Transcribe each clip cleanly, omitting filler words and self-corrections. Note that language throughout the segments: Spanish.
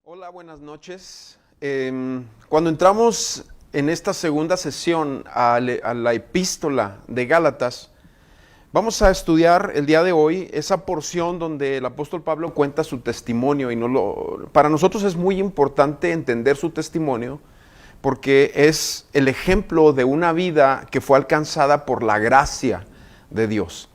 Hola, buenas noches. Cuando entramos en esta segunda sesión a la epístola de Gálatas, vamos a estudiar el día de hoy esa porción donde el apóstol Pablo cuenta su testimonio y para nosotros es muy importante entender su testimonio porque es el ejemplo de una vida que fue alcanzada por la gracia de Dios.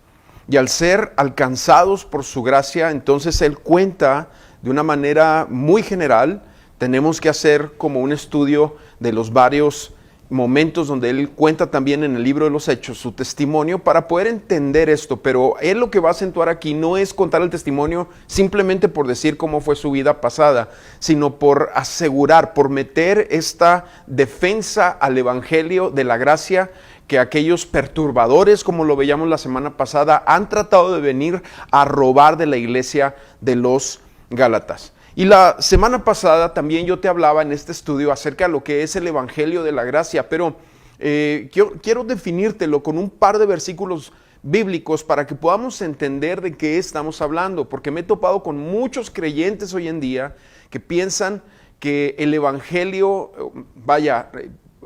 Y al ser alcanzados por su gracia, entonces él cuenta de una manera muy general. Tenemos que hacer como un estudio de los varios momentos donde él cuenta también en el libro de los Hechos su testimonio para poder entender esto. Pero él lo que va a acentuar aquí no es contar el testimonio simplemente por decir cómo fue su vida pasada, sino por asegurar, por meter esta defensa al evangelio de la gracia que aquellos perturbadores, como lo veíamos la semana pasada, han tratado de venir a robar de la iglesia de los Gálatas. Y la semana pasada también yo te hablaba en este estudio acerca de lo que es el evangelio de la gracia, pero quiero definírtelo con un par de versículos bíblicos para que podamos entender de qué estamos hablando, porque me he topado con muchos creyentes hoy en día que piensan que el evangelio,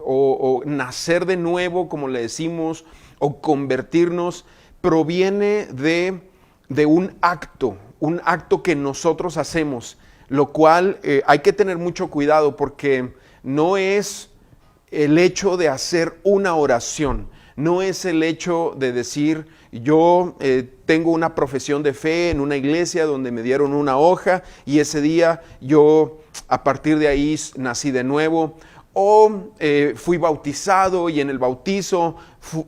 o nacer de nuevo, como le decimos, o convertirnos, proviene de un acto que nosotros hacemos, lo cual hay que tener mucho cuidado porque no es el hecho de hacer una oración, no es el hecho de decir yo tengo una profesión de fe en una iglesia donde me dieron una hoja y ese día yo a partir de ahí nací de nuevo. O fui bautizado y en el bautizo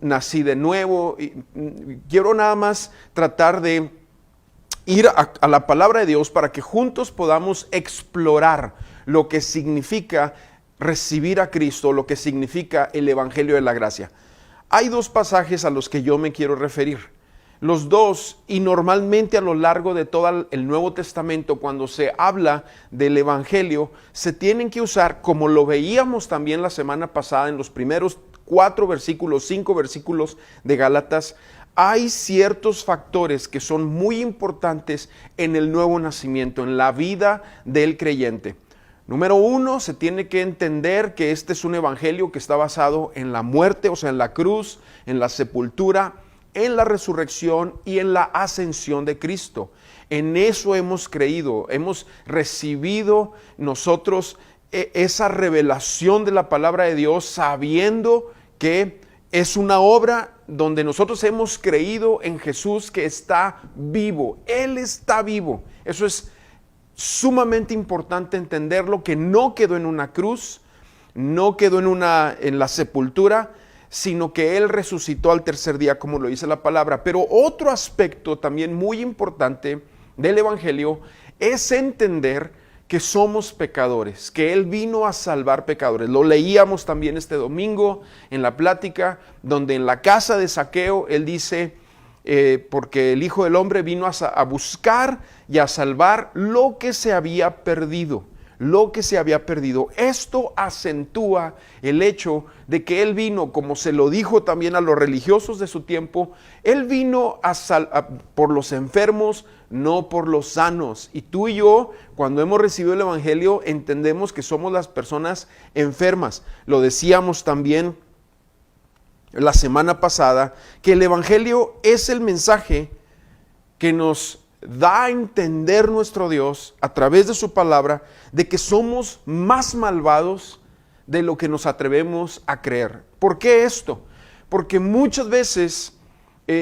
nací de nuevo. Quiero nada más tratar de ir a la palabra de Dios para que juntos podamos explorar lo que significa recibir a Cristo, lo que significa el evangelio de la gracia. Hay dos pasajes a los que yo me quiero referir. Los dos, y normalmente a lo largo de todo el Nuevo Testamento, cuando se habla del evangelio, se tienen que usar, como lo veíamos también la semana pasada en los primeros 5 versículos de Gálatas. Hay ciertos factores que son muy importantes en el nuevo nacimiento, en la vida del creyente. Número 1, se tiene que entender que este es un evangelio que está basado en la muerte, o sea, en la cruz, en la sepultura, en la resurrección y en la ascensión de Cristo. En eso hemos creído, hemos recibido nosotros esa revelación de la palabra de Dios, sabiendo que es una obra donde nosotros hemos creído en Jesús que está vivo. Él está vivo. Eso es sumamente importante entenderlo, que no quedó en una cruz, no quedó en la sepultura, sino que Él resucitó al tercer día, como lo dice la palabra. Pero otro aspecto también muy importante del evangelio es entender que somos pecadores, que Él vino a salvar pecadores. Lo leíamos también este domingo en la plática, donde en la casa de Zaqueo Él dice, porque el Hijo del Hombre vino a buscar y a salvar lo que se había perdido. Esto acentúa el hecho de que Él vino, como se lo dijo también a los religiosos de su tiempo, Él vino por los enfermos, no por los sanos. Y tú y yo, cuando hemos recibido el evangelio, entendemos que somos las personas enfermas. Lo decíamos también la semana pasada, que el evangelio es el mensaje que nos da a entender nuestro Dios a través de su palabra, de que somos más malvados de lo que nos atrevemos a creer. ¿Por qué esto? Porque muchas veces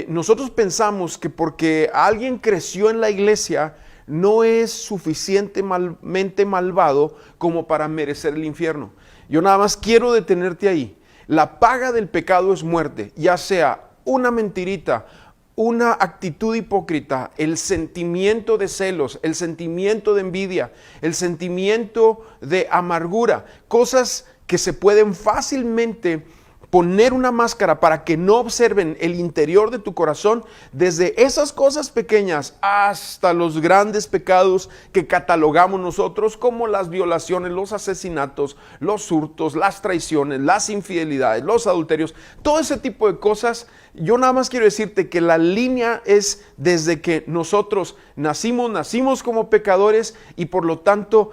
nosotros pensamos que porque alguien creció en la iglesia no es suficientemente malvado como para merecer el infierno. Yo nada más quiero detenerte ahí. La paga del pecado es muerte, ya sea una mentirita, una actitud hipócrita, el sentimiento de celos, el sentimiento de envidia, el sentimiento de amargura, cosas que se pueden fácilmente poner una máscara para que no observen el interior de tu corazón, desde esas cosas pequeñas hasta los grandes pecados que catalogamos nosotros como las violaciones, los asesinatos, los hurtos, las traiciones, las infidelidades, los adulterios, todo ese tipo de cosas. Yo nada más quiero decirte que la línea es desde que nosotros nacimos como pecadores y por lo tanto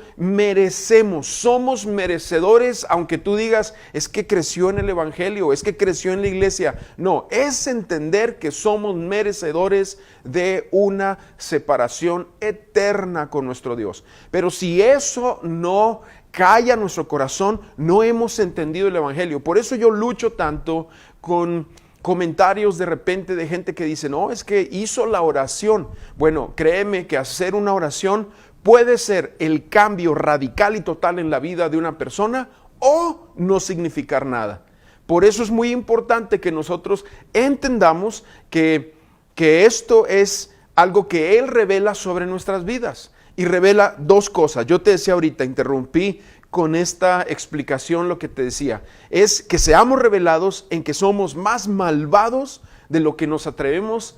somos merecedores, aunque tú digas, es que creció en el evangelio, es que creció en la iglesia. No, es entender que somos merecedores de una separación eterna con nuestro Dios. Pero si eso no cae a nuestro corazón, no hemos entendido el evangelio. Por eso yo lucho tanto con comentarios de repente de gente que dice, no, es que hizo la oración. Bueno, créeme que hacer una oración puede ser el cambio radical y total en la vida de una persona o no significar nada. Por eso es muy importante que nosotros entendamos que esto es algo que Él revela sobre nuestras vidas y revela dos cosas. Yo te decía ahorita, interrumpí con esta explicación lo que te decía, es que seamos revelados en que somos más malvados de lo que nos atrevemos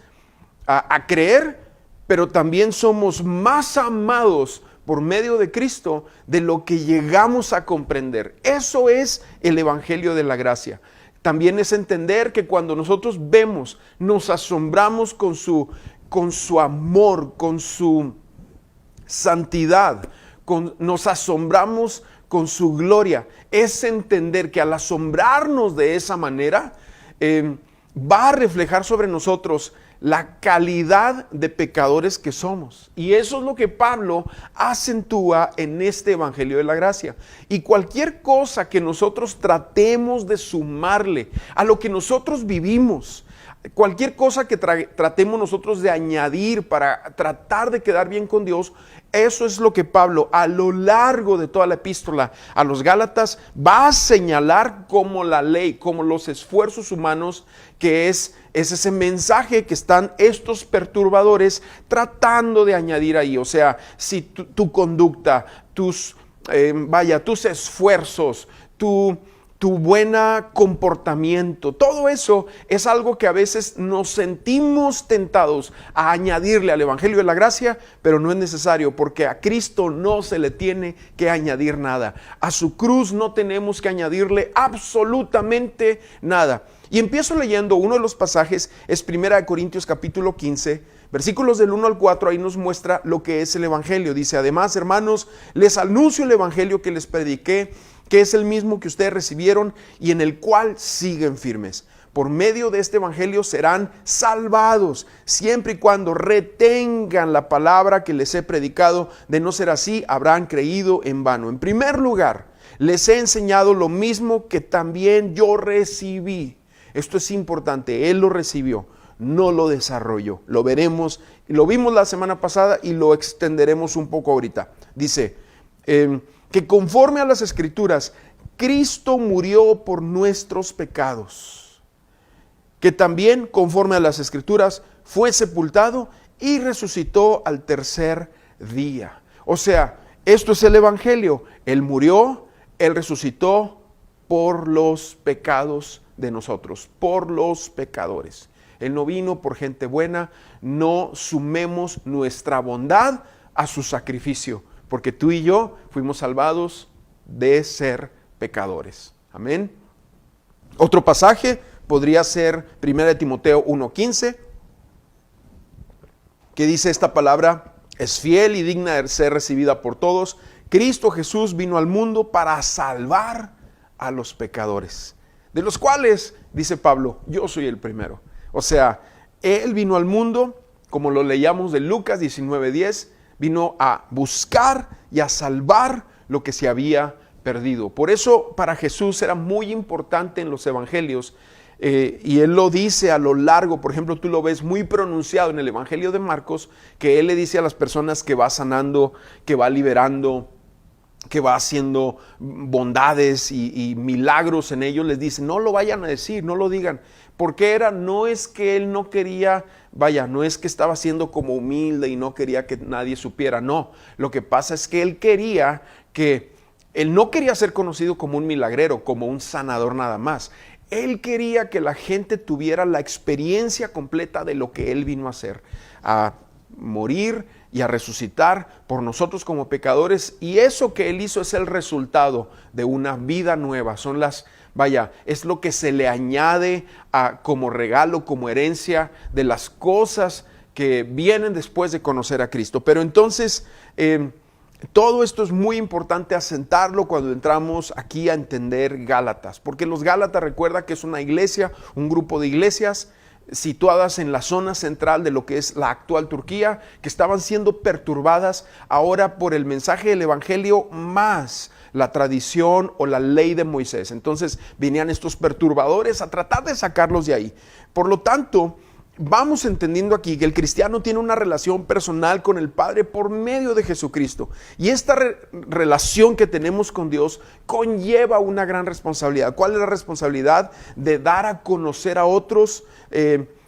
a creer, pero también somos más amados por medio de Cristo de lo que llegamos a comprender. Eso es el evangelio de la gracia. También es entender que cuando nosotros vemos, nos asombramos con su amor, con su santidad, nos asombramos con su gloria. Es entender que al asombrarnos de esa manera, va a reflejar sobre nosotros la calidad de pecadores que somos. Y eso es lo que Pablo acentúa en este evangelio de la gracia. Y cualquier cosa que nosotros tratemos de sumarle a lo que nosotros vivimos, cualquier cosa que tratemos nosotros de añadir para tratar de quedar bien con Dios, eso es lo que Pablo a lo largo de toda la epístola a los Gálatas va a señalar como la ley, como los esfuerzos humanos, que es ese mensaje que están estos perturbadores tratando de añadir ahí. O sea, si tu conducta, tus esfuerzos, tu buen comportamiento, todo eso es algo que a veces nos sentimos tentados a añadirle al evangelio de la gracia, pero no es necesario, porque a Cristo no se le tiene que añadir nada. A su cruz no tenemos que añadirle absolutamente nada. Y empiezo leyendo uno de los pasajes, es 1 Corintios capítulo 15, versículos del 1 al 4, ahí nos muestra lo que es el evangelio. Dice, además, hermanos, les anuncio el evangelio que les prediqué, que es el mismo que ustedes recibieron y en el cual siguen firmes. Por medio de este evangelio serán salvados, siempre y cuando retengan la palabra que les he predicado. De no ser así, habrán creído en vano. En primer lugar, les he enseñado lo mismo que también yo recibí. Esto es importante, Él lo recibió, no lo desarrolló. Lo veremos, lo vimos la semana pasada y lo extenderemos un poco ahorita. Dice, que conforme a las Escrituras, Cristo murió por nuestros pecados, que también conforme a las Escrituras fue sepultado y resucitó al tercer día. O sea, esto es el evangelio. Él murió, Él resucitó por los pecados de nosotros, por los pecadores. Él no vino por gente buena. No sumemos nuestra bondad a su sacrificio, porque tú y yo fuimos salvados de ser pecadores. Amén. Otro pasaje podría ser 1 Timoteo 1:15, que dice esta palabra: es fiel y digna de ser recibida por todos. Cristo Jesús vino al mundo para salvar a los pecadores, de los cuales, dice Pablo, yo soy el primero. O sea, Él vino al mundo, como lo leíamos de Lucas 19:10, vino a buscar y a salvar lo que se había perdido. Por eso para Jesús era muy importante en los evangelios, y Él lo dice a lo largo. Por ejemplo, tú lo ves muy pronunciado en el evangelio de Marcos, que Él le dice a las personas que va sanando, que va liberando, que va haciendo bondades y milagros en ellos, les dice, no lo vayan a decir, no lo digan. Porque no es que Él no quería, no es que estaba siendo como humilde y no quería que nadie supiera, no. Lo que pasa es que Él no quería ser conocido como un milagrero, como un sanador nada más. Él quería que la gente tuviera la experiencia completa de lo que Él vino a hacer, a morir y a resucitar por nosotros como pecadores, y eso que Él hizo es el resultado de una vida nueva. Es lo que se le añade como regalo, como herencia de las cosas que vienen después de conocer a Cristo. Pero entonces, todo esto es muy importante asentarlo cuando entramos aquí a entender Gálatas, porque los Gálatas, recuerda que es una iglesia, un grupo de iglesias situadas en la zona central de lo que es la actual Turquía, que estaban siendo perturbadas ahora por el mensaje del evangelio más la tradición o la ley de Moisés. Entonces venían estos perturbadores a tratar de sacarlos de ahí. Por lo tanto, vamos entendiendo aquí que el cristiano tiene una relación personal con el Padre por medio de Jesucristo. Y esta relación que tenemos con Dios conlleva una gran responsabilidad. ¿Cuál es la responsabilidad? De dar a conocer a otros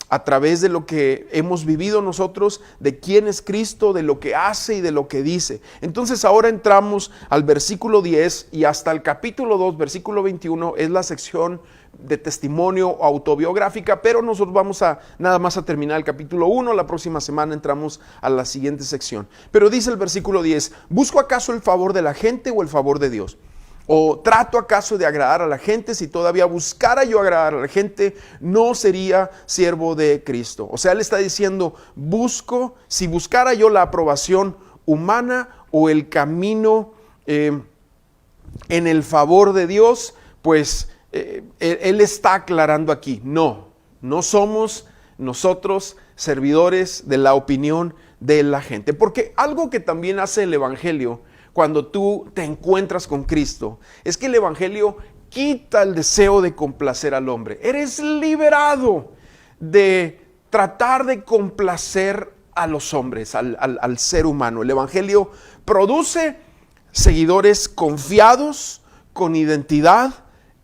a través de lo que hemos vivido nosotros, de quién es Cristo, de lo que hace y de lo que dice. Entonces ahora entramos al versículo 10 y hasta el capítulo 2, versículo 21, es la sección de testimonio autobiográfica, pero nosotros vamos nada más a terminar el capítulo 1, la próxima semana entramos a la siguiente sección. Pero dice el versículo 10, ¿busco acaso el favor de la gente o el favor de Dios? ¿O trato acaso de agradar a la gente? Si todavía buscara yo agradar a la gente, no sería siervo de Cristo. O sea, él está diciendo, si buscara yo la aprobación humana o el camino en el favor de Dios, pues él está aclarando aquí, no somos nosotros servidores de la opinión de la gente. Porque algo que también hace el evangelio cuando tú te encuentras con Cristo es que el evangelio quita el deseo de complacer al hombre. Eres liberado de tratar de complacer a los hombres, al ser humano. El evangelio produce seguidores confiados, con identidad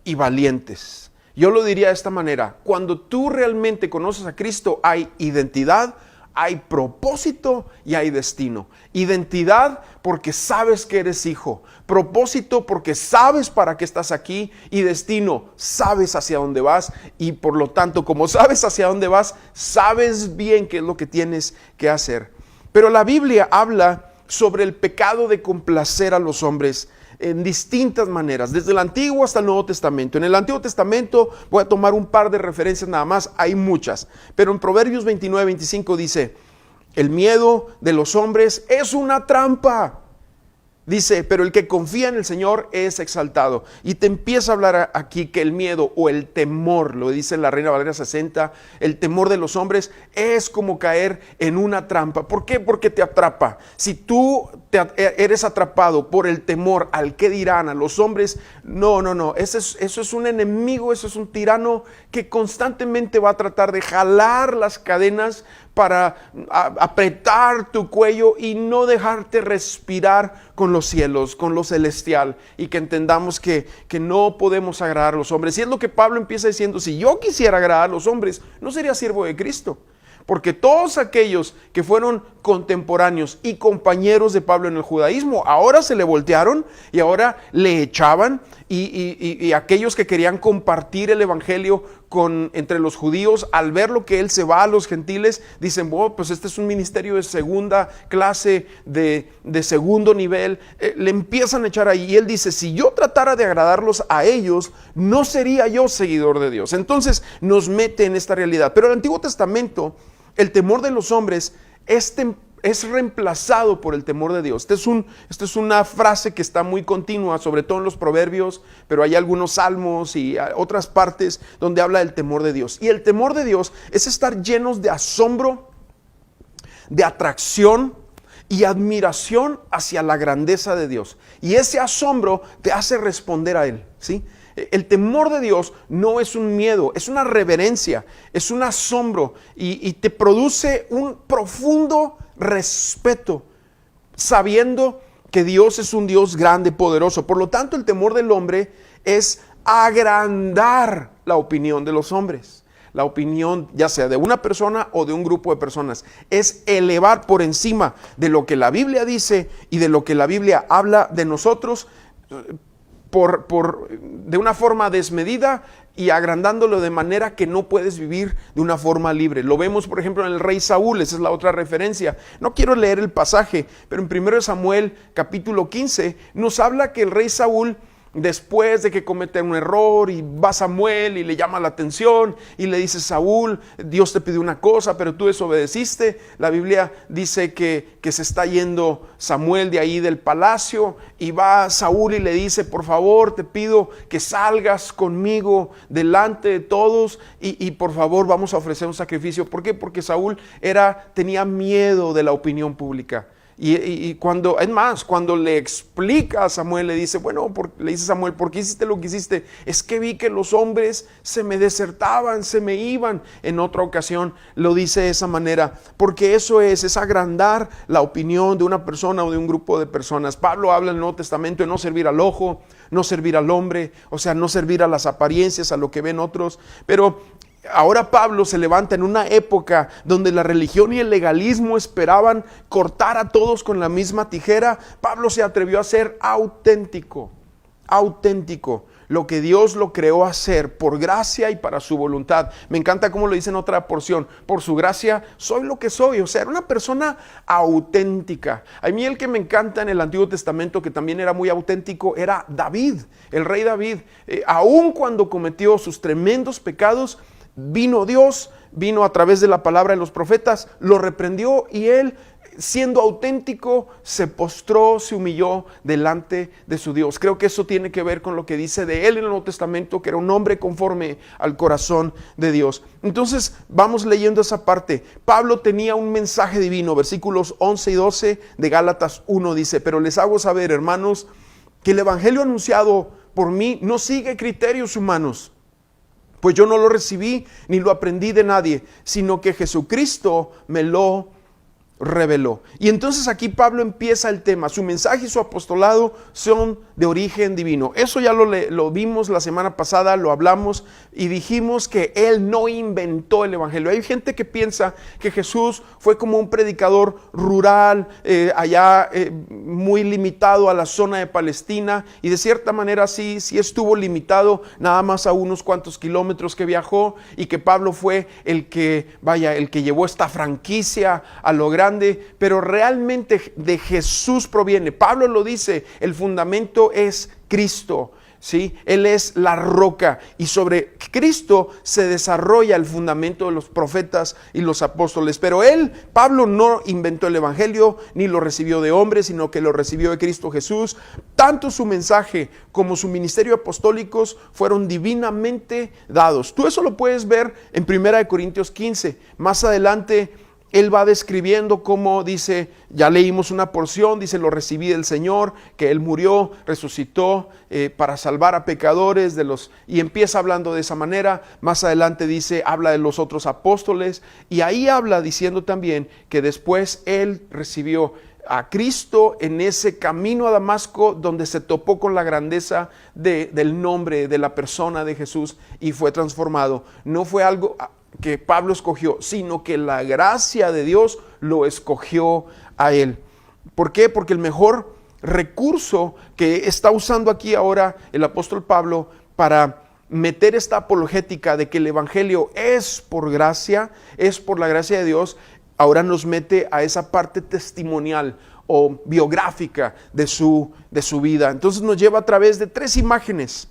y valientes. Yo lo diría de esta manera: cuando tú realmente conoces a Cristo, hay identidad, hay propósito y hay destino. Identidad porque sabes que eres hijo, propósito porque sabes para qué estás aquí, y destino, sabes hacia dónde vas, y por lo tanto, como sabes hacia dónde vas, sabes bien qué es lo que tienes que hacer. Pero la Biblia habla sobre el pecado de complacer a los hombres en distintas maneras, desde el Antiguo hasta el Nuevo Testamento. En el Antiguo Testamento voy a tomar un par de referencias nada más, hay muchas, pero en Proverbios 29-25 dice: el miedo de los hombres es una trampa. Dice, pero el que confía en el Señor es exaltado. Y te empieza a hablar aquí que el miedo o el temor, lo dice la Reina Valera 60, el temor de los hombres es como caer en una trampa. ¿Por qué? Porque te atrapa. Si tú eres atrapado por el temor al que dirán, a los hombres, no. Eso es un enemigo, eso es un tirano que constantemente va a tratar de jalar las cadenas para apretar tu cuello y no dejarte respirar con los cielos, con lo celestial, y que entendamos que no podemos agradar a los hombres. Y es lo que Pablo empieza diciendo: si yo quisiera agradar a los hombres, no sería siervo de Cristo. Porque todos aquellos que fueron contemporáneos y compañeros de Pablo en el judaísmo, ahora se le voltearon y ahora le echaban, y aquellos que querían compartir el evangelio entre los judíos, al ver lo que él se va a los gentiles, dicen: pues este es un ministerio de segunda clase, de segundo nivel. Le empiezan a echar ahí, y él dice: si yo tratara de agradarlos a ellos, no sería yo seguidor de Dios. Entonces nos mete en esta realidad. Pero el Antiguo Testamento, el temor de los hombres es reemplazado por el temor de Dios. Esta es una frase que está muy continua, sobre todo en los Proverbios, pero hay algunos salmos y otras partes donde habla del temor de Dios. Y el temor de Dios es estar llenos de asombro, de atracción y admiración hacia la grandeza de Dios. Y ese asombro te hace responder a Él, ¿sí? El temor de Dios no es un miedo, es una reverencia, es un asombro, y te produce un profundo respeto, sabiendo que Dios es un Dios grande, poderoso. Por lo tanto, el temor del hombre es agrandar la opinión de los hombres. La opinión, ya sea de una persona o de un grupo de personas, es elevar por encima de lo que la Biblia dice y de lo que la Biblia habla de nosotros, de una forma desmedida, y agrandándolo de manera que no puedes vivir de una forma libre. Lo vemos, por ejemplo, en el rey Saúl, esa es la otra referencia. No quiero leer el pasaje, pero en 1 Samuel capítulo 15 nos habla que el rey Saúl, después de que comete un error, y va Samuel y le llama la atención y le dice: Saúl, Dios te pidió una cosa, pero tú desobedeciste. La Biblia dice que se está yendo Samuel de ahí del palacio, y va Saúl y le dice: por favor, te pido que salgas conmigo delante de todos y por favor vamos a ofrecer un sacrificio. ¿Por qué? Porque Saúl tenía miedo de la opinión pública. Y cuando le explica a Samuel, le dice: bueno, le dice Samuel, ¿por qué hiciste lo que hiciste? Es que vi que los hombres se me desertaban, se me iban. En otra ocasión lo dice de esa manera, porque eso es agrandar la opinión de una persona o de un grupo de personas. Pablo habla en el Nuevo Testamento de no servir al ojo, no servir al hombre, o sea, no servir a las apariencias, a lo que ven otros. Pero ahora Pablo se levanta en una época donde la religión y el legalismo esperaban cortar a todos con la misma tijera. Pablo se atrevió a ser auténtico, lo que Dios lo creó a ser por gracia y para su voluntad. Me encanta cómo lo dice en otra porción: por su gracia soy lo que soy. O sea, era una persona auténtica. A mí el que me encanta en el Antiguo Testamento, que también era muy auténtico, era David, el rey David. Aun cuando cometió sus tremendos pecados, vino Dios, vino a través de la palabra de los profetas, lo reprendió, y él, siendo auténtico, se postró, se humilló delante de su Dios. Creo que eso tiene que ver con lo que dice de él en el Nuevo Testamento, que era un hombre conforme al corazón de Dios. Entonces vamos leyendo esa parte. Pablo tenía un mensaje divino. Versículos 11 y 12 de Gálatas 1 dice: pero les hago saber, hermanos, que el evangelio anunciado por mí no sigue criterios humanos, pues yo no lo recibí ni lo aprendí de nadie, sino que Jesucristo me lo reveló. Y entonces aquí Pablo empieza el tema. Su mensaje y su apostolado son de origen divino. Eso ya lo vimos la semana pasada, lo hablamos y dijimos que él no inventó el evangelio. Hay gente que piensa que Jesús fue como un predicador rural, allá muy limitado a la zona de Palestina, y de cierta manera sí estuvo limitado nada más a unos cuantos kilómetros que viajó, y que Pablo fue el que llevó esta franquicia a lo grande. Pero realmente de Jesús proviene. Pablo lo dice: el fundamento es Cristo, ¿sí? Él es la roca, y sobre Cristo se desarrolla el fundamento de los profetas y los apóstoles. Pero Pablo, no inventó el evangelio ni lo recibió de hombres, sino que lo recibió de Cristo Jesús. Tanto su mensaje como su ministerio apostólicos fueron divinamente dados. Tú eso lo puedes ver en 1 Corintios 15. Más adelante él va describiendo cómo dice, ya leímos una porción, dice: lo recibí del Señor, que Él murió, resucitó para salvar a pecadores y empieza hablando de esa manera. Más adelante habla de los otros apóstoles, y ahí habla diciendo también que después él recibió a Cristo en ese camino a Damasco, donde se topó con la grandeza del nombre, de la persona de Jesús, y fue transformado. No fue algo que Pablo escogió, sino que la gracia de Dios lo escogió a él. ¿Por qué? Porque el mejor recurso que está usando aquí ahora el apóstol Pablo para meter esta apologética de que el evangelio es por gracia, es por la gracia de Dios, ahora nos mete a esa parte testimonial o biográfica de su vida. Entonces nos lleva a través de 3 imágenes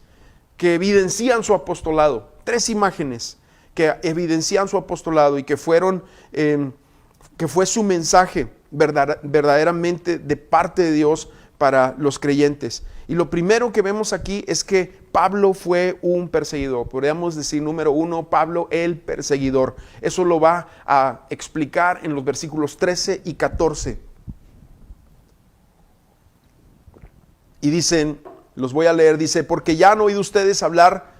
que evidencian su apostolado. 3 imágenes que evidencian su apostolado y que fue su mensaje verdaderamente de parte de Dios para los creyentes. Y lo primero que vemos aquí es que Pablo fue un perseguidor. Podríamos decir, número 1, Pablo el perseguidor. Eso lo va a explicar en los versículos 13 y 14. Y dicen, los voy a leer, dice: porque ya han oído ustedes hablar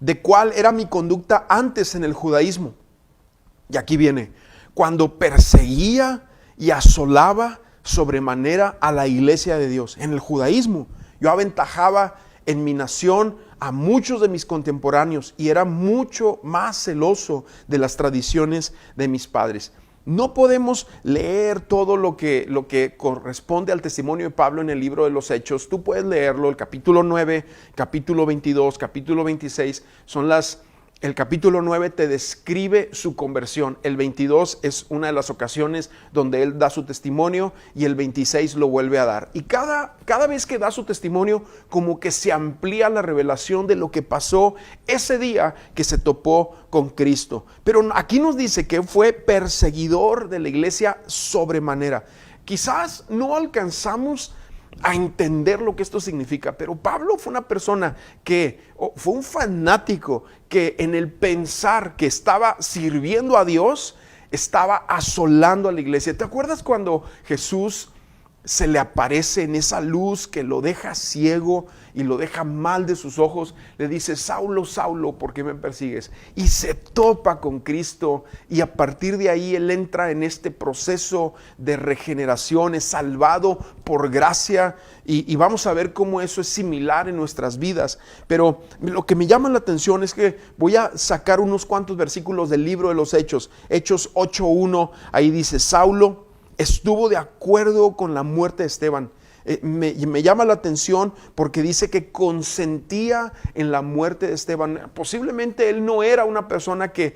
de cuál era mi conducta antes en el judaísmo. Y aquí viene: cuando perseguía y asolaba sobremanera a la iglesia de Dios. En el judaísmo yo aventajaba en mi nación a muchos de mis contemporáneos y era mucho más celoso de las tradiciones de mis padres. No podemos leer todo lo que corresponde al testimonio de Pablo en el libro de los Hechos. Tú puedes leerlo, el capítulo 9, capítulo 22, capítulo 26, el capítulo 9 te describe su conversión. El 22 es una de las ocasiones donde él da su testimonio y el 26 lo vuelve a dar. Y cada vez que da su testimonio, como que se amplía la revelación de lo que pasó ese día que se topó con Cristo. Pero aquí nos dice que fue perseguidor de la iglesia sobremanera. Quizás no alcanzamos a entender lo que esto significa, pero Pablo fue una persona fue un fanático que en el pensar que estaba sirviendo a Dios, estaba asolando a la iglesia. ¿Te acuerdas cuando Jesús se le aparece en esa luz que lo deja ciego y lo deja mal de sus ojos? Le dice: Saulo, Saulo, ¿por qué me persigues? Y se topa con Cristo, y a partir de ahí él entra en este proceso de regeneración, es salvado por gracia, y vamos a ver cómo eso es similar en nuestras vidas. Pero lo que me llama la atención es que voy a sacar unos cuantos versículos del libro de los Hechos. Hechos 8:1, ahí dice: Saulo estuvo de acuerdo con la muerte de Esteban. Me llama la atención porque dice que consentía en la muerte de Esteban. Posiblemente él no era una persona que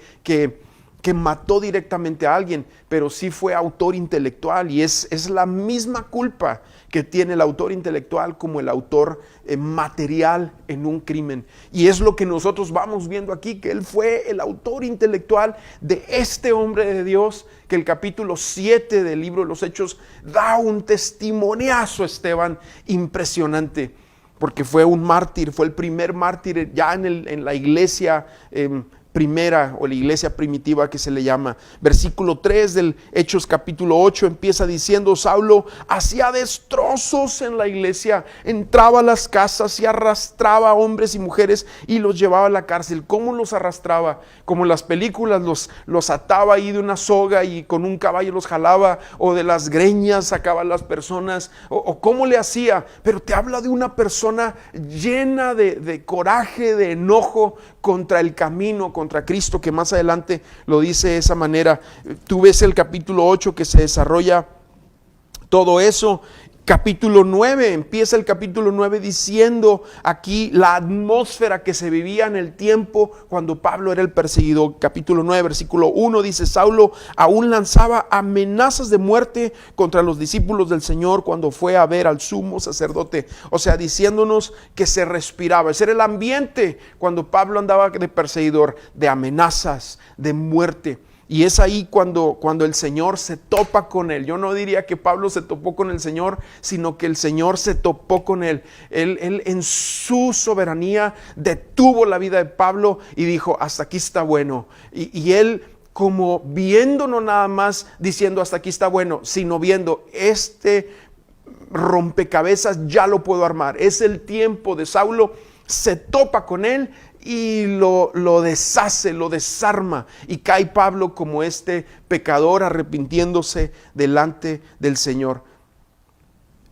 mató directamente a alguien, pero sí fue autor intelectual, y es la misma culpa que tiene el autor intelectual como el autor material en un crimen. Y es lo que nosotros vamos viendo aquí, que él fue el autor intelectual de este hombre de Dios, que el capítulo 7 del libro de los Hechos da un testimoniazo, Esteban, impresionante, porque fue un mártir, fue el primer mártir ya en la iglesia primera, o la iglesia primitiva que se le llama. Versículo 3 del Hechos capítulo 8 empieza diciendo: Saulo hacía destrozos en la iglesia, entraba a las casas y arrastraba a hombres y mujeres y los llevaba a la cárcel. ¿Cómo los arrastraba? Como en las películas, los ataba ahí de una soga y con un caballo los jalaba, o de las greñas sacaba a las personas, o cómo le hacía. Pero te habla de una persona llena de coraje, de enojo contra el camino, contra Cristo, que más adelante lo dice de esa manera. Tú ves el capítulo 8 que se desarrolla todo eso. Capítulo 9, empieza el capítulo 9 diciendo aquí la atmósfera que se vivía en el tiempo cuando Pablo era el perseguidor. Capítulo 9, versículo 1 dice: Saulo aún lanzaba amenazas de muerte contra los discípulos del Señor cuando fue a ver al sumo sacerdote. O sea, diciéndonos que se respiraba. Ese era el ambiente cuando Pablo andaba de perseguidor, de amenazas, de muerte. Y es ahí cuando el Señor se topa con él. Yo no diría que Pablo se topó con el Señor, sino que el Señor se topó con él. Él en su soberanía detuvo la vida de Pablo y dijo: hasta aquí está bueno. Y él, como viendo, no nada más diciendo hasta aquí está bueno, sino viendo este rompecabezas ya lo puedo armar. Es el tiempo de Saulo. Se topa con él y lo deshace, lo desarma, y cae Pablo como este pecador arrepintiéndose delante del Señor.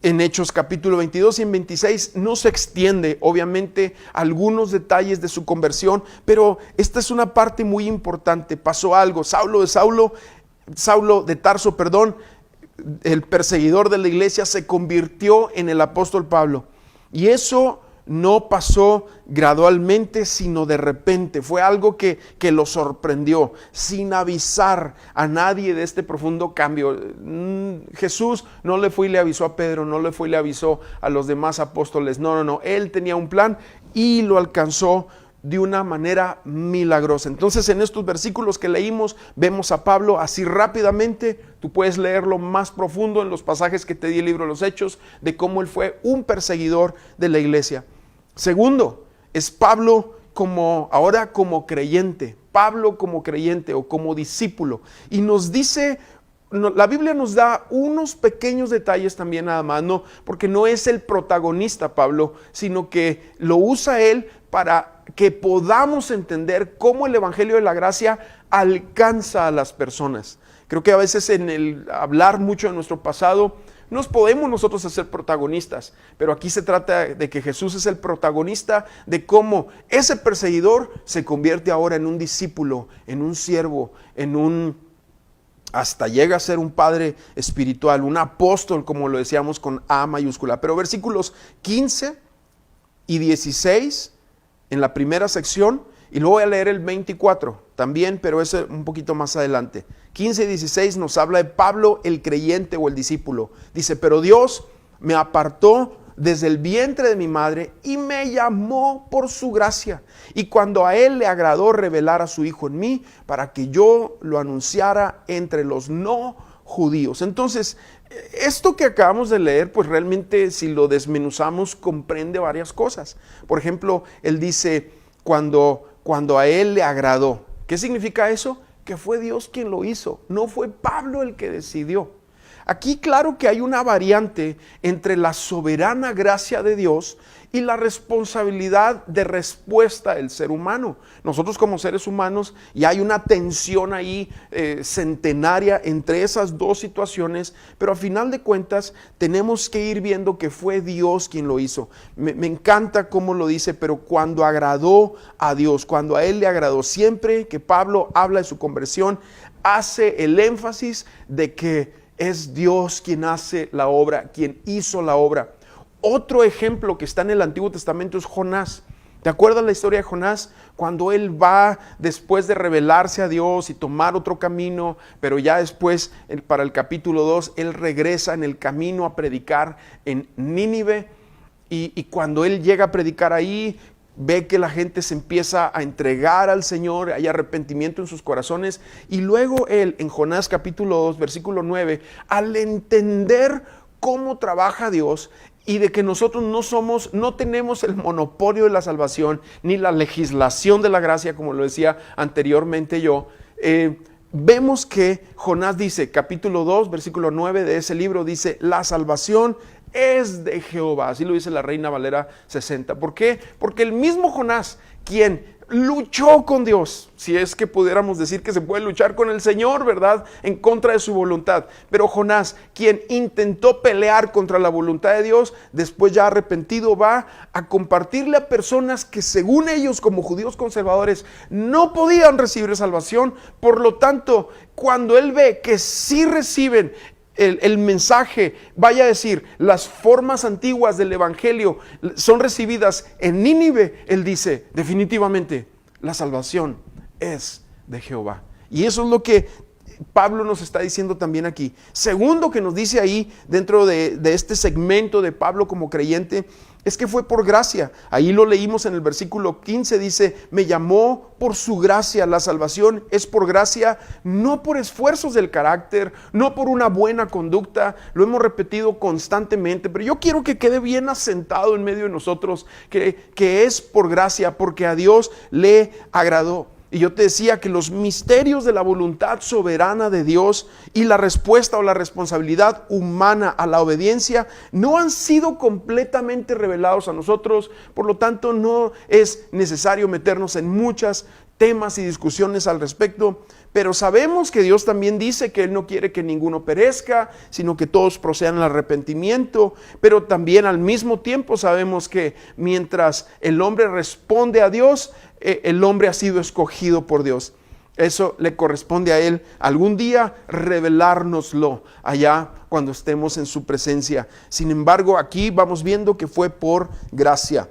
En Hechos capítulo 22 y en 26 no se extiende obviamente algunos detalles de su conversión, pero esta es una parte muy importante. Pasó algo. Saulo de Tarso, el perseguidor de la iglesia, se convirtió en el apóstol Pablo, y eso no pasó gradualmente, sino de repente. Fue algo que lo sorprendió, sin avisar a nadie de este profundo cambio. Jesús no le fue y le avisó a Pedro, no le fue y le avisó a los demás apóstoles. No. Él tenía un plan y lo alcanzó de una manera milagrosa. Entonces, en estos versículos que leímos, vemos a Pablo así rápidamente. Tú puedes leerlo más profundo en los pasajes que te di el libro de los Hechos, de cómo él fue un perseguidor de la iglesia. Segundo, es Pablo ahora como creyente. Pablo como creyente o como discípulo. Y nos dice, la Biblia nos da unos pequeños detalles también nada más, ¿no? Porque no es el protagonista Pablo, sino que lo usa él para que podamos entender cómo el Evangelio de la Gracia alcanza a las personas. Creo que a veces en el hablar mucho de nuestro pasado, nos podemos nosotros hacer protagonistas, pero aquí se trata de que Jesús es el protagonista de cómo ese perseguidor se convierte ahora en un discípulo, en un siervo, en un hasta llega a ser un padre espiritual, un apóstol, como lo decíamos con A mayúscula. Pero versículos 15 y 16 en la primera sección, y luego voy a leer el 24 también, pero ese un poquito más adelante. 15 y 16 nos habla de Pablo, el creyente o el discípulo. Dice: pero Dios me apartó desde el vientre de mi madre y me llamó por su gracia. Y cuando a él le agradó revelar a su Hijo en mí, para que yo lo anunciara entre los no judíos. Entonces, esto que acabamos de leer, pues realmente si lo desmenuzamos, comprende varias cosas. Por ejemplo, él dice, cuando a él le agradó. ¿Qué significa eso? Que fue Dios quien lo hizo, no fue Pablo el que decidió. Aquí claro que hay una variante entre la soberana gracia de Dios y la responsabilidad de respuesta del ser humano. Nosotros como seres humanos, y hay una tensión ahí centenaria entre esas dos situaciones, pero a final de cuentas tenemos que ir viendo que fue Dios quien lo hizo. Me encanta cómo lo dice, pero cuando agradó a Dios, cuando a él le agradó. Siempre que Pablo habla de su conversión, hace el énfasis de que es Dios quien hace la obra, quien hizo la obra. Otro ejemplo que está en el Antiguo Testamento es Jonás. ¿Te acuerdas la historia de Jonás? Cuando él va después de rebelarse a Dios y tomar otro camino, pero ya después, para el capítulo 2, él regresa en el camino a predicar en Nínive. Y cuando él llega a predicar ahí, ve que la gente se empieza a entregar al Señor, hay arrepentimiento en sus corazones, y luego él, en Jonás capítulo 2, versículo 9, al entender cómo trabaja Dios y de que nosotros no tenemos el monopolio de la salvación, ni la legislación de la gracia, como lo decía anteriormente yo, vemos que Jonás dice, capítulo 2, versículo 9 de ese libro, dice: la salvación es de Jehová. Así lo dice la Reina Valera 60. ¿Por qué? Porque el mismo Jonás, quien luchó con Dios, si es que pudiéramos decir que se puede luchar con el Señor, ¿verdad?, en contra de su voluntad, pero Jonás, quien intentó pelear contra la voluntad de Dios, después ya arrepentido va a compartirle a personas que según ellos, como judíos conservadores, no podían recibir salvación. Por lo tanto, cuando él ve que sí reciben el mensaje, vaya a decir, las formas antiguas del evangelio son recibidas en Nínive, él dice, definitivamente, la salvación es de Jehová. Y eso es lo que Pablo nos está diciendo también aquí. Segundo que nos dice ahí, dentro de este segmento de Pablo como creyente, es que fue por gracia. Ahí lo leímos en el versículo 15, dice: me llamó por su gracia. La salvación es por gracia, no por esfuerzos del carácter, no por una buena conducta. Lo hemos repetido constantemente, pero yo quiero que quede bien asentado en medio de nosotros que es por gracia, porque a Dios le agradó. Y yo te decía que los misterios de la voluntad soberana de Dios y la respuesta o la responsabilidad humana a la obediencia no han sido completamente revelados a nosotros. Por lo tanto, no es necesario meternos en muchos temas y discusiones al respecto. Pero sabemos que Dios también dice que Él no quiere que ninguno perezca, sino que todos procedan al arrepentimiento. Pero también al mismo tiempo sabemos que mientras el hombre responde a Dios, el hombre ha sido escogido por Dios. Eso le corresponde a Él algún día revelárnoslo allá cuando estemos en su presencia. Sin embargo, aquí vamos viendo que fue por gracia.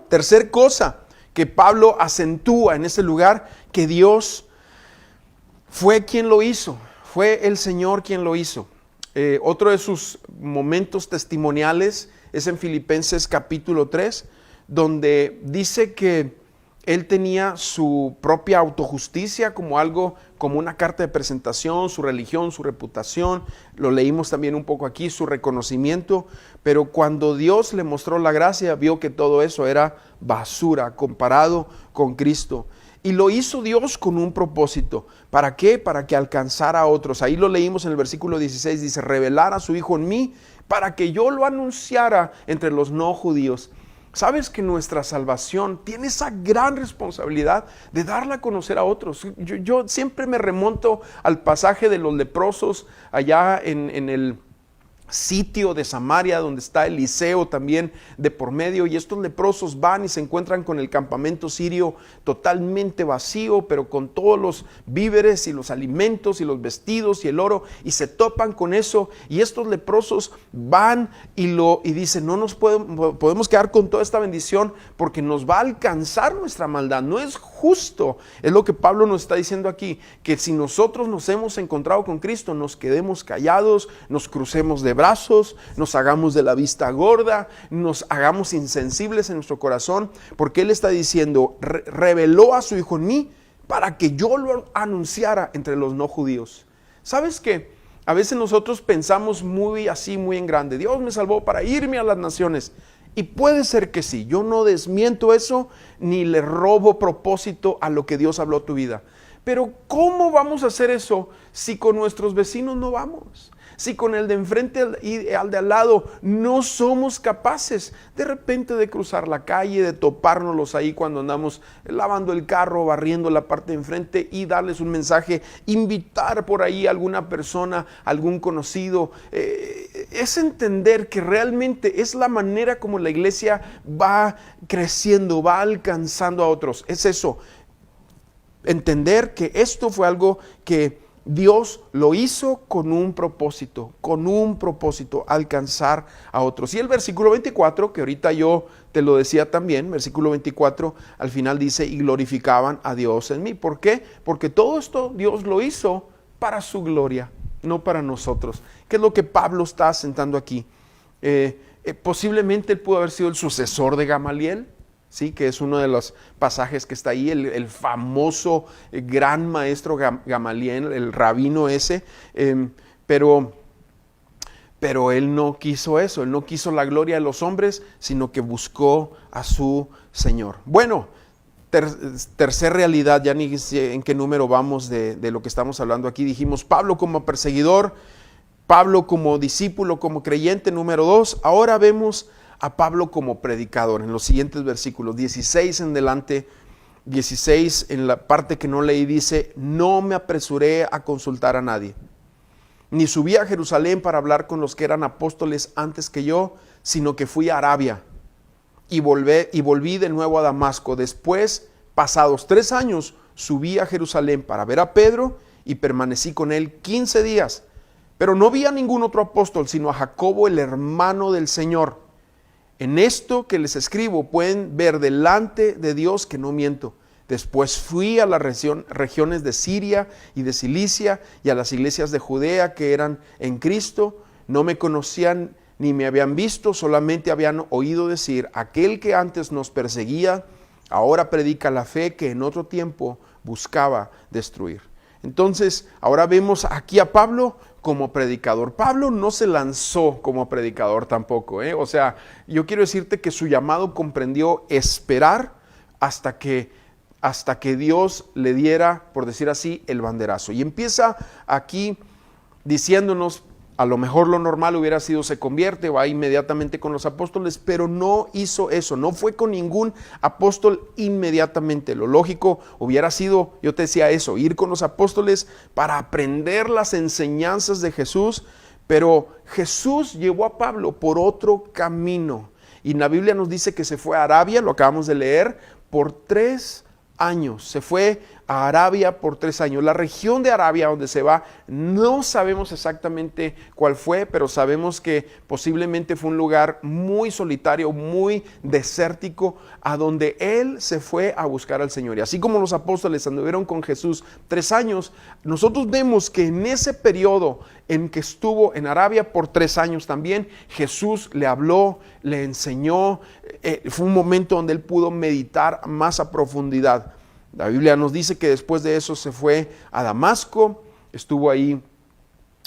Tercer cosa que Pablo acentúa en ese lugar, que Dios fue quien lo hizo, fue el Señor quien lo hizo. Otro de sus momentos testimoniales es en Filipenses capítulo 3, donde dice que él tenía su propia autojusticia como algo, como una carta de presentación, su religión, su reputación. Lo leímos también un poco aquí, su reconocimiento. Pero cuando Dios le mostró la gracia, vio que todo eso era basura comparado con Cristo. Y lo hizo Dios con un propósito. ¿Para qué? Para que alcanzara a otros. Ahí lo leímos en el versículo 16, dice: revelar a su Hijo en mí, para que yo lo anunciara entre los no judíos. ¿Sabes que nuestra salvación tiene esa gran responsabilidad de darla a conocer a otros? Yo siempre me remonto al pasaje de los leprosos allá en sitio de Samaria, donde está Eliseo también de por medio, y estos leprosos van y se encuentran con el campamento sirio totalmente vacío, pero con todos los víveres y los alimentos y los vestidos y el oro, y se topan con eso, y estos leprosos van y dicen, no nos podemos quedar con toda esta bendición porque nos va a alcanzar nuestra maldad. No es justo, es lo que Pablo nos está diciendo aquí, que si nosotros nos hemos encontrado con Cristo, nos quedemos callados, nos crucemos de brazos, nos hagamos de la vista gorda, nos hagamos insensibles en nuestro corazón, porque Él está diciendo, reveló a su Hijo en mí para que yo lo anunciara entre los no judíos. ¿Sabes qué? A veces nosotros pensamos muy así, muy en grande. Dios me salvó para irme a las naciones. Y puede ser que sí, yo no desmiento eso, ni le robo propósito a lo que Dios habló a tu vida. Pero ¿cómo vamos a hacer eso si con nuestros vecinos no vamos? Si con el de enfrente y al de al lado no somos capaces de repente de cruzar la calle, de topárnoslos ahí cuando andamos lavando el carro, barriendo la parte de enfrente y darles un mensaje, invitar por ahí a alguna persona, algún conocido, es entender que realmente es la manera como la iglesia va creciendo, va alcanzando a otros. Es eso, entender que esto fue algo que Dios lo hizo con un propósito, alcanzar a otros. Y el versículo 24, que ahorita yo te lo decía también, versículo 24, al final dice, y glorificaban a Dios en mí. ¿Por qué? Porque todo esto Dios lo hizo para su gloria, no para nosotros. ¿Qué es lo que Pablo está asentando aquí? Posiblemente él pudo haber sido el sucesor de Gamaliel, sí, que es uno de los pasajes que está ahí, el famoso gran maestro Gamaliel, el rabino ese, pero él no quiso eso, él no quiso la gloria de los hombres, sino que buscó a su Señor. Bueno, tercer realidad, ya ni sé en qué número vamos de lo que estamos hablando aquí. Dijimos Pablo como perseguidor, Pablo como discípulo, como creyente. Número 2, ahora vemos a Pablo como predicador en los siguientes versículos 16 en delante. 16 en la parte que no leí dice, no me apresuré a consultar a nadie, ni subí a Jerusalén para hablar con los que eran apóstoles antes que yo, sino que fui a Arabia y volví de nuevo a Damasco. Después, pasados 3 años, subí a Jerusalén para ver a Pedro y permanecí con él 15 días, pero no vi a ningún otro apóstol, sino a Jacobo, el hermano del Señor. En esto que les escribo pueden ver delante de Dios que no miento. Después fui a las regiones de Siria y de Cilicia y a las iglesias de Judea que eran en Cristo. No me conocían ni me habían visto, solamente habían oído decir, aquel que antes nos perseguía, ahora predica la fe que en otro tiempo buscaba destruir. Entonces, ahora vemos aquí a Pablo como predicador. Pablo no se lanzó como predicador tampoco, O sea, yo quiero decirte que su llamado comprendió esperar hasta que Dios le diera, por decir así, el banderazo. Y empieza aquí diciéndonos, a lo mejor lo normal hubiera sido se convierte, va inmediatamente con los apóstoles, pero no hizo eso, no fue con ningún apóstol inmediatamente. Lo lógico hubiera sido, yo te decía eso, ir con los apóstoles para aprender las enseñanzas de Jesús, pero Jesús llevó a Pablo por otro camino. Y la Biblia nos dice que se fue a Arabia, lo acabamos de leer, por 3 años. Se fue a Arabia por 3 años. La región de Arabia donde se va, no sabemos exactamente cuál fue, pero sabemos que posiblemente fue un lugar muy solitario, muy desértico, a donde él se fue a buscar al Señor. Y así como los apóstoles anduvieron con Jesús 3 años, nosotros vemos que en ese periodo en que estuvo en Arabia por 3 años también, Jesús le habló, le enseñó. Fue un momento donde él pudo meditar más a profundidad. La Biblia nos dice que después de eso se fue a Damasco, estuvo ahí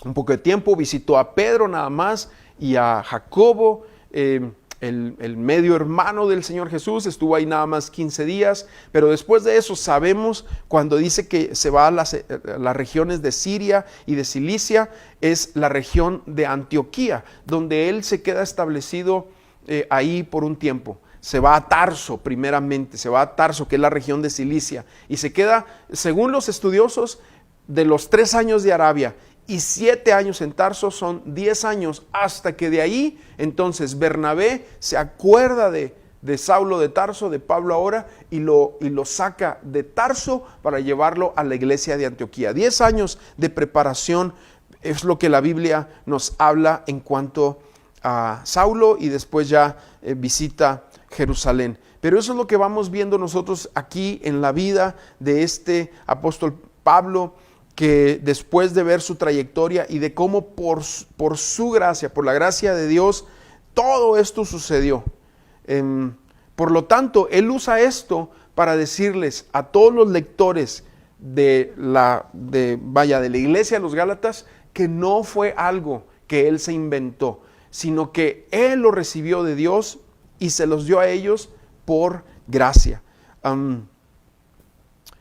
un poco de tiempo, visitó a Pedro nada más y a Jacobo, el medio hermano del Señor Jesús, estuvo ahí nada más 15 días, pero después de eso sabemos cuando dice que se va a las regiones de Siria y de Cilicia, es la región de Antioquía, donde él se queda establecido ahí por un tiempo. Se va a Tarso primeramente, se va a Tarso, que es la región de Cilicia, y se queda, según los estudiosos, de los 3 años de Arabia y 7 años en Tarso, son 10 años, hasta que de ahí, entonces Bernabé se acuerda de Saulo de Tarso, de Pablo ahora, y lo saca de Tarso para llevarlo a la iglesia de Antioquía. 10 años de preparación es lo que la Biblia nos habla en cuanto a Saulo, y después ya visita Jerusalén. Pero eso es lo que vamos viendo nosotros aquí en la vida de este apóstol Pablo, que después de ver su trayectoria y de cómo por su gracia, por la gracia de Dios, todo esto sucedió. Por lo tanto, él usa esto para decirles a todos los lectores de la iglesia de los Gálatas, que no fue algo que él se inventó, sino que él lo recibió de Dios y se los dio a ellos por gracia.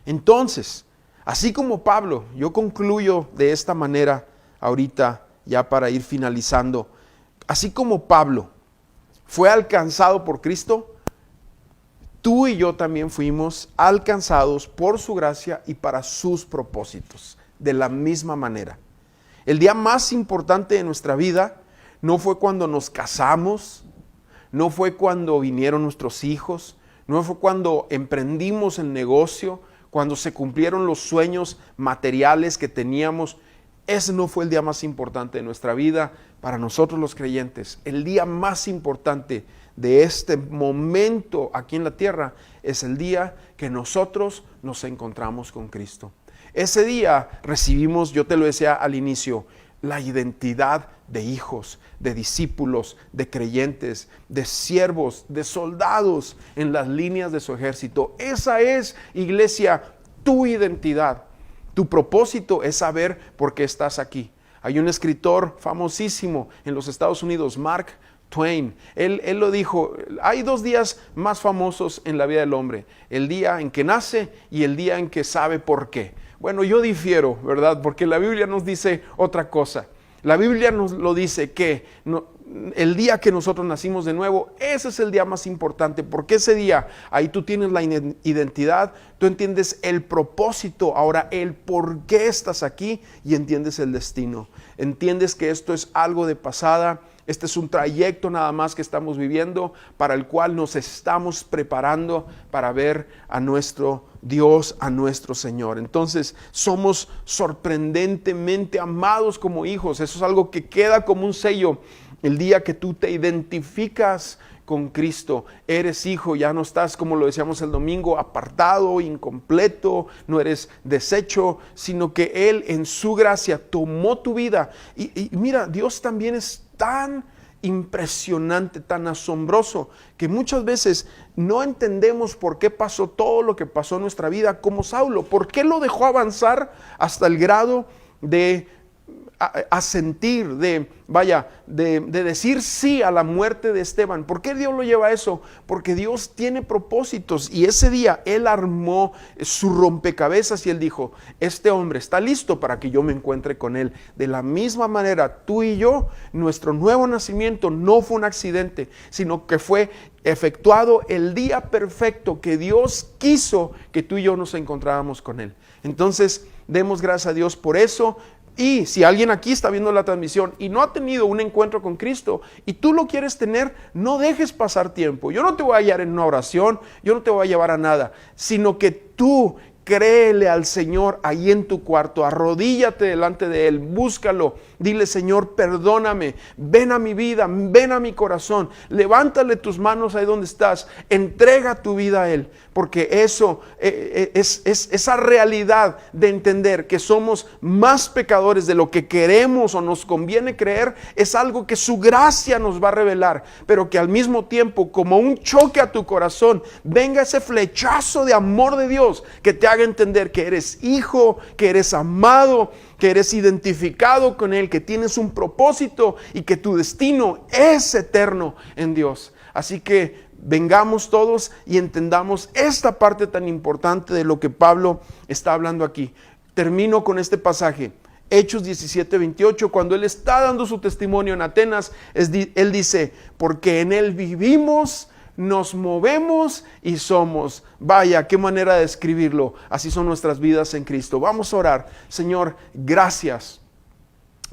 Entonces, así como Pablo, yo concluyo de esta manera ahorita, ya para ir finalizando. Así como Pablo fue alcanzado por Cristo, tú y yo también fuimos alcanzados por su gracia y para sus propósitos, de la misma manera. El día más importante de nuestra vida no fue cuando nos casamos, no fue cuando vinieron nuestros hijos, no fue cuando emprendimos el negocio, cuando se cumplieron los sueños materiales que teníamos. Ese no fue el día más importante de nuestra vida para nosotros los creyentes. El día más importante de este momento aquí en la tierra es el día que nosotros nos encontramos con Cristo. Ese día recibimos, yo te lo decía al inicio, la identidad de hijos, de discípulos, de creyentes, de siervos, de soldados en las líneas de su ejército. Esa es, iglesia, tu identidad. Tu propósito es saber por qué estás aquí. Hay un escritor famosísimo en los Estados Unidos, Mark Twain. Él lo dijo: hay 2 días más famosos en la vida del hombre, el día en que nace y el día en que sabe por qué. Bueno, yo difiero, ¿verdad? Porque la Biblia nos dice otra cosa. La Biblia nos lo dice que el día que nosotros nacimos de nuevo, ese es el día más importante, porque ese día, ahí tú tienes la identidad, tú entiendes el propósito, ahora el por qué estás aquí, y entiendes el destino. Entiendes que esto es algo de pasada. Este es un trayecto nada más que estamos viviendo, para el cual nos estamos preparando para ver a nuestro Dios, a nuestro Señor. Entonces, somos sorprendentemente amados como hijos. Eso es algo que queda como un sello. El día que tú te identificas con Cristo, eres hijo, ya no estás, como lo decíamos el domingo, apartado, incompleto, no eres deshecho, sino que Él en su gracia tomó tu vida. Y mira, Dios también es tan impresionante, tan asombroso, que muchas veces no entendemos por qué pasó todo lo que pasó en nuestra vida, como Saulo. ¿Por qué lo dejó avanzar hasta el grado de asentir, de decir sí a la muerte de Esteban? ¿Por qué Dios lo lleva a eso? Porque Dios tiene propósitos, y ese día Él armó su rompecabezas y Él dijo: este hombre está listo para que yo me encuentre con él. De la misma manera, tú y yo, nuestro nuevo nacimiento no fue un accidente, sino que fue efectuado el día perfecto que Dios quiso que tú y yo nos encontráramos con Él. Entonces, demos gracias a Dios por eso. Y si alguien aquí está viendo la transmisión y no ha tenido un encuentro con Cristo y tú lo quieres tener, no dejes pasar tiempo. Yo no te voy a guiar en una oración, yo no te voy a llevar a nada, sino que tú créele al Señor ahí en tu cuarto, arrodíllate delante de Él, búscalo, dile: Señor, perdóname, ven a mi vida, ven a mi corazón, levántale tus manos ahí donde estás, entrega tu vida a Él, porque eso es esa realidad de entender que somos más pecadores de lo que queremos o nos conviene creer, es algo que su gracia nos va a revelar, pero que al mismo tiempo, como un choque a tu corazón, venga ese flechazo de amor de Dios que te haga entender que eres hijo, que eres amado, que eres identificado con Él, que tienes un propósito y que tu destino es eterno en Dios. Así que vengamos todos y entendamos esta parte tan importante de lo que Pablo está hablando aquí. Termino con este pasaje, Hechos 17:28, cuando él está dando su testimonio en Atenas, él dice: porque en Él vivimos, nos movemos y somos. Vaya, qué manera de escribirlo. Así son nuestras vidas en Cristo. Vamos a orar. Señor, gracias.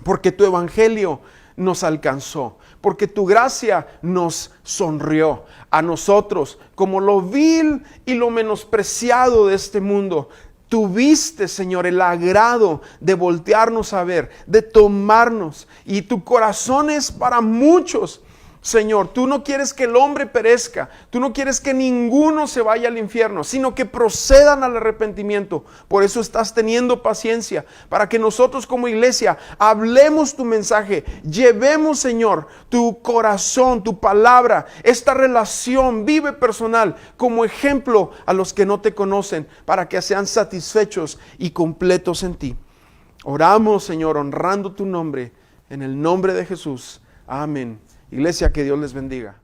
porque tu evangelio nos alcanzó, porque tu gracia nos sonrió a nosotros como lo vil y lo menospreciado de este mundo. Tuviste, Señor, el agrado de voltearnos a ver, de tomarnos, y tu corazón es para muchos. Señor, tú no quieres que el hombre perezca, tú no quieres que ninguno se vaya al infierno, sino que procedan al arrepentimiento. Por eso estás teniendo paciencia, para que nosotros como iglesia hablemos tu mensaje, llevemos, Señor, tu corazón, tu palabra, esta relación vive personal como ejemplo a los que no te conocen, para que sean satisfechos y completos en ti. Oramos, Señor, honrando tu nombre, en el nombre de Jesús. Amén. Iglesia, que Dios les bendiga.